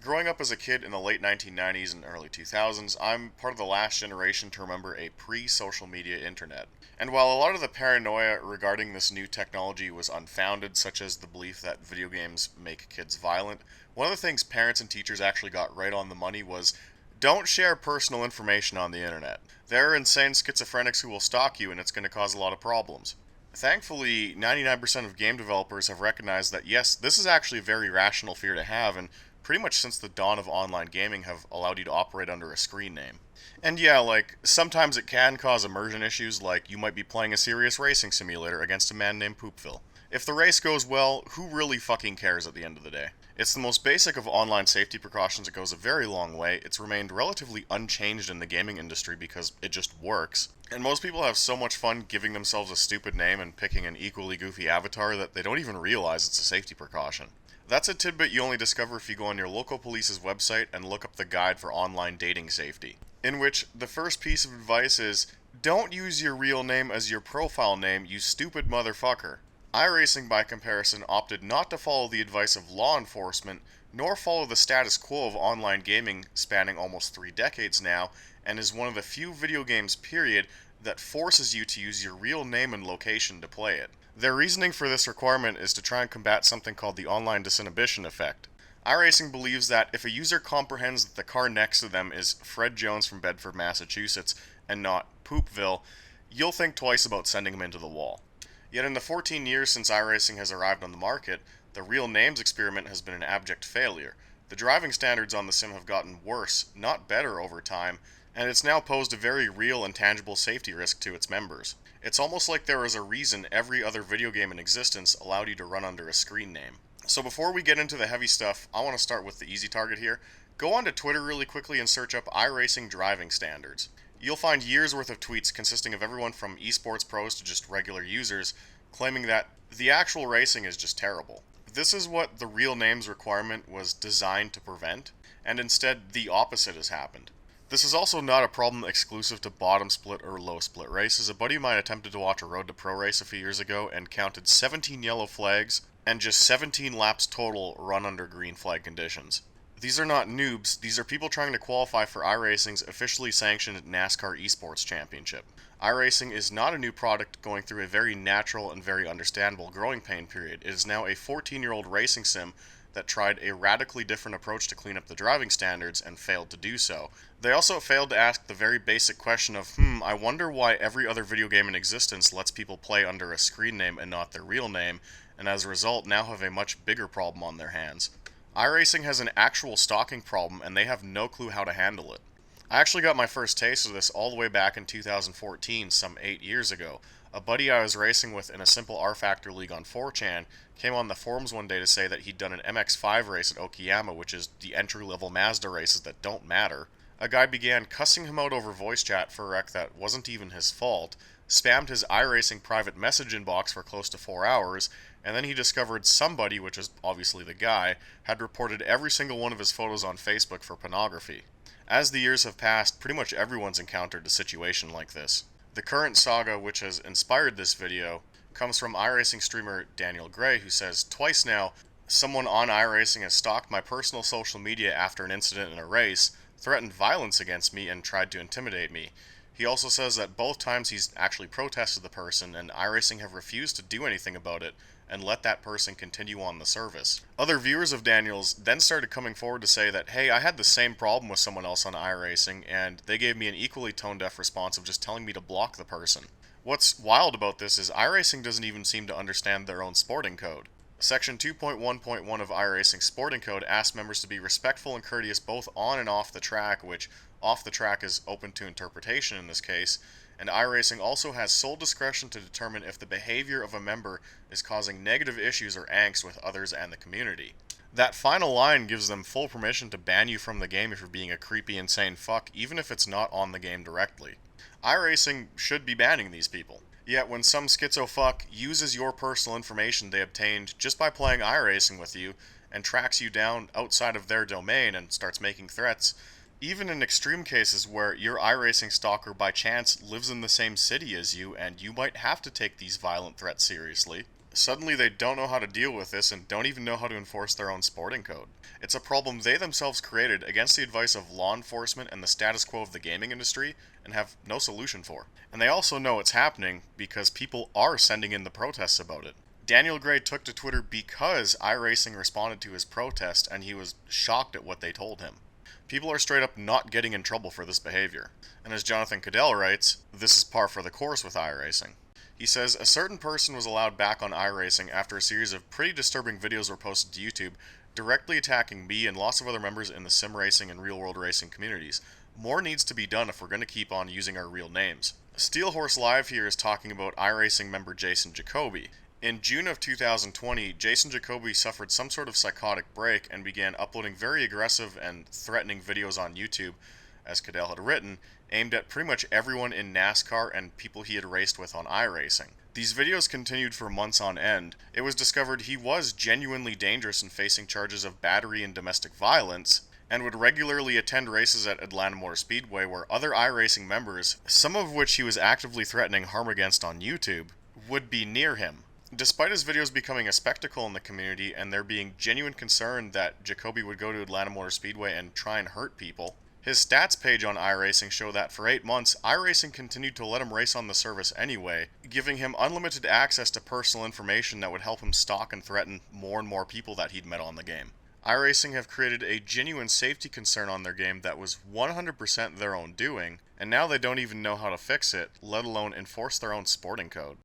Growing up as a kid in the late 1990s and early 2000s, I'm part of the last generation to remember a pre-social media internet. And while a lot of the paranoia regarding this new technology was unfounded, such as the belief that video games make kids violent, one of the things parents and teachers actually got right on the money was don't share personal information on the internet. There are insane schizophrenics who will stalk you and it's going to cause a lot of problems. Thankfully, 99% of game developers have recognized that yes, this is actually a very rational fear to have, and pretty much since the dawn of online gaming have allowed you to operate under a screen name. And yeah, like, sometimes it can cause immersion issues, like you might be playing a serious racing simulator against a man named Poopville. If the race goes well, who really fucking cares at the end of the day? It's the most basic of online safety precautions. It goes a very long way. It's remained relatively unchanged in the gaming industry because it just works. And most people have so much fun giving themselves a stupid name and picking an equally goofy avatar that they don't even realize it's a safety precaution. That's a tidbit you only discover if you go on your local police's website and look up the guide for online dating safety, in which the first piece of advice is, don't use your real name as your profile name, you stupid motherfucker. iRacing, by comparison, opted not to follow the advice of law enforcement, nor follow the status quo of online gaming spanning almost 3 decades now, and is one of the few video games, period, that forces you to use your real name and location to play it. Their reasoning for this requirement is to try and combat something called the online disinhibition effect. iRacing believes that if a user comprehends that the car next to them is Fred Jones from Bedford, Massachusetts, and not Poopville, you'll think twice about sending him into the wall. Yet in the 14 years since iRacing has arrived on the market, the real names experiment has been an abject failure. The driving standards on the sim have gotten worse, not better over time, and it's now posed a very real and tangible safety risk to its members. It's almost like there is a reason every other video game in existence allowed you to run under a screen name. So before we get into the heavy stuff, I want to start with the easy target here. Go onto Twitter really quickly and search up iRacing driving standards. You'll find years worth of tweets consisting of everyone from esports pros to just regular users claiming that the actual racing is just terrible. This is what the real names requirement was designed to prevent, and instead the opposite has happened. This is also not a problem exclusive to bottom split or low split races. A buddy of mine attempted to watch a Road to Pro race a few years ago and counted 17 yellow flags and just 17 laps total run under green flag conditions. These are not noobs, these are people trying to qualify for iRacing's officially sanctioned NASCAR Esports Championship. iRacing is not a new product going through a very natural and very understandable growing pain period. It is now a 14-year-old racing sim that tried a radically different approach to clean up the driving standards and failed to do so. They also failed to ask the very basic question of, I wonder why every other video game in existence lets people play under a screen name and not their real name, and as a result now have a much bigger problem on their hands. iRacing has an actual stalking problem and they have no clue how to handle it. I actually got my first taste of this all the way back in 2014, some 8 years ago. A buddy I was racing with in a simple R-Factor league on 4chan came on the forums one day to say that he'd done an MX-5 race at Okayama, which is the entry-level Mazda races that don't matter. A guy began cussing him out over voice chat for a wreck that wasn't even his fault, spammed his iRacing private message inbox for close to 4 hours, and then he discovered somebody, which is obviously the guy, had reported every single one of his photos on Facebook for pornography. As the years have passed, pretty much everyone's encountered a situation like this. The current saga which has inspired this video comes from iRacing streamer Daniel Gray, who says, twice now, someone on iRacing has stalked my personal social media after an incident in a race, threatened violence against me, and tried to intimidate me. He also says that both times he's actually protested the person, and iRacing have refused to do anything about it, and let that person continue on the service. Other viewers of Daniel's then started coming forward to say that, hey, I had the same problem with someone else on iRacing, and they gave me an equally tone-deaf response of just telling me to block the person. What's wild about this is iRacing doesn't even seem to understand their own sporting code. Section 2.1.1 of iRacing's sporting code asks members to be respectful and courteous both on and off the track, which off the track is open to interpretation in this case, and iRacing also has sole discretion to determine if the behavior of a member is causing negative issues or angst with others and the community. That final line gives them full permission to ban you from the game if you're being a creepy, insane fuck, even if it's not on the game directly. iRacing should be banning these people. Yet when some schizo fuck uses your personal information they obtained just by playing iRacing with you and tracks you down outside of their domain and starts making threats, even in extreme cases where your iRacing stalker by chance lives in the same city as you and you might have to take these violent threats seriously, Suddenly they don't know how to deal with this and don't even know how to enforce their own sporting code. It's a problem they themselves created against the advice of law enforcement and the status quo of the gaming industry and have no solution for. And they also know it's happening because people are sending in the protests about it. Daniel Gray took to Twitter because iRacing responded to his protest and he was shocked at what they told him. People are straight up not getting in trouble for this behavior. And as Jonathan Cadell writes, this is par for the course with iRacing. He says, a certain person was allowed back on iRacing after a series of pretty disturbing videos were posted to YouTube, directly attacking me and lots of other members in the sim racing and real world racing communities. More needs to be done if we're going to keep on using our real names. Steel Horse Live here is talking about iRacing member Jason Jacoby. In June of 2020, Jason Jacoby suffered some sort of psychotic break and began uploading very aggressive and threatening videos on YouTube, as Cadell had written, aimed at pretty much everyone in NASCAR and people he had raced with on iRacing. These videos continued for months on end. It was discovered he was genuinely dangerous and facing charges of battery and domestic violence, and would regularly attend races at Atlanta Motor Speedway where other iRacing members, some of which he was actively threatening harm against on YouTube, would be near him. Despite his videos becoming a spectacle in the community and there being genuine concern that Jacoby would go to Atlanta Motor Speedway and try and hurt people, his stats page on iRacing show that for 8 months, iRacing continued to let him race on the service anyway, giving him unlimited access to personal information that would help him stalk and threaten more and more people that he'd met on the game. iRacing have created a genuine safety concern on their game that was 100% their own doing, and now they don't even know how to fix it, let alone enforce their own sporting code.